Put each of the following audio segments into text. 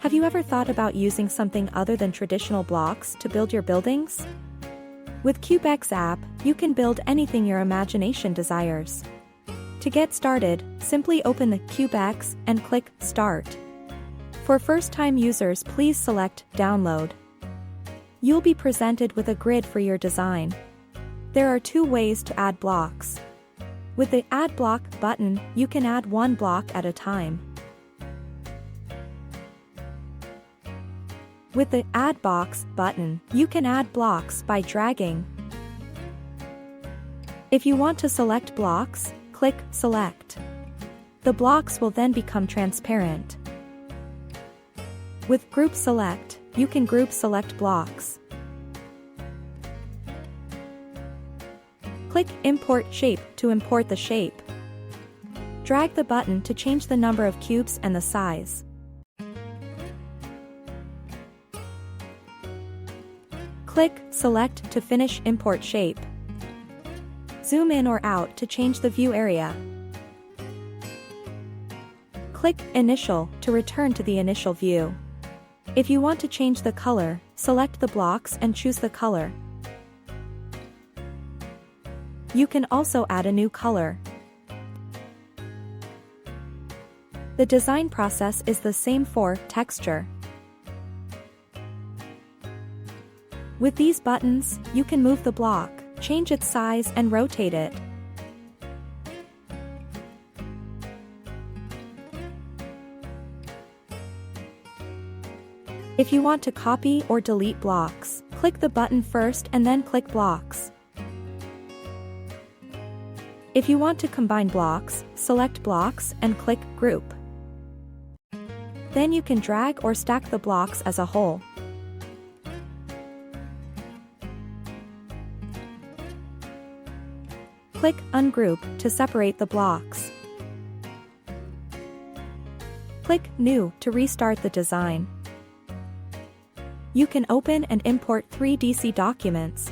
Have you ever thought about using something other than traditional blocks to build your buildings? With CubeX App, you can build anything your imagination desires. To get started, simply open the CubeX and click Start. For first-time users, please select Download. You'll be presented with a grid for your design. There are two ways to add blocks. With the Add Block button, you can add one block at a time. With the Add Box button, you can add blocks by dragging. If you want to select blocks, click Select. The blocks will then become transparent. With Group Select, you can group select blocks. Click Import Shape to import the shape. Drag the button to change the number of cubes and the size. Click Select to finish Import Shape. Zoom in or out to change the view area. Click Initial to return to the initial view. If you want to change the color, select the blocks and choose the color. You can also add a new color. The design process is the same for texture. With these buttons, you can move the block, change its size and rotate it. If you want to copy or delete blocks, click the button first and then click Blocks. If you want to combine blocks, select Blocks and click Group. Then you can drag or stack the blocks as a whole. Click Ungroup to separate the blocks. Click New to restart the design. You can open and import 3D documents.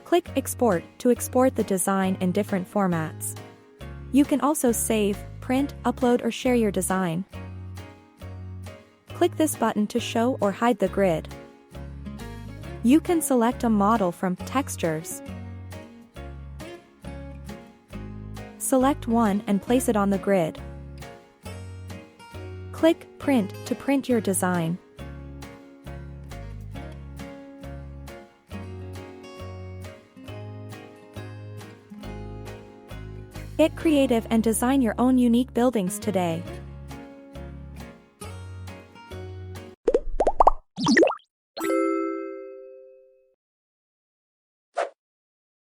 Click Export to export the design in different formats. You can also save, print, upload or share your design. Click this button to show or hide the grid. You can select a model from Textures. Select one and place it on the grid. Click Print to print your design. Get creative and design your own unique buildings today.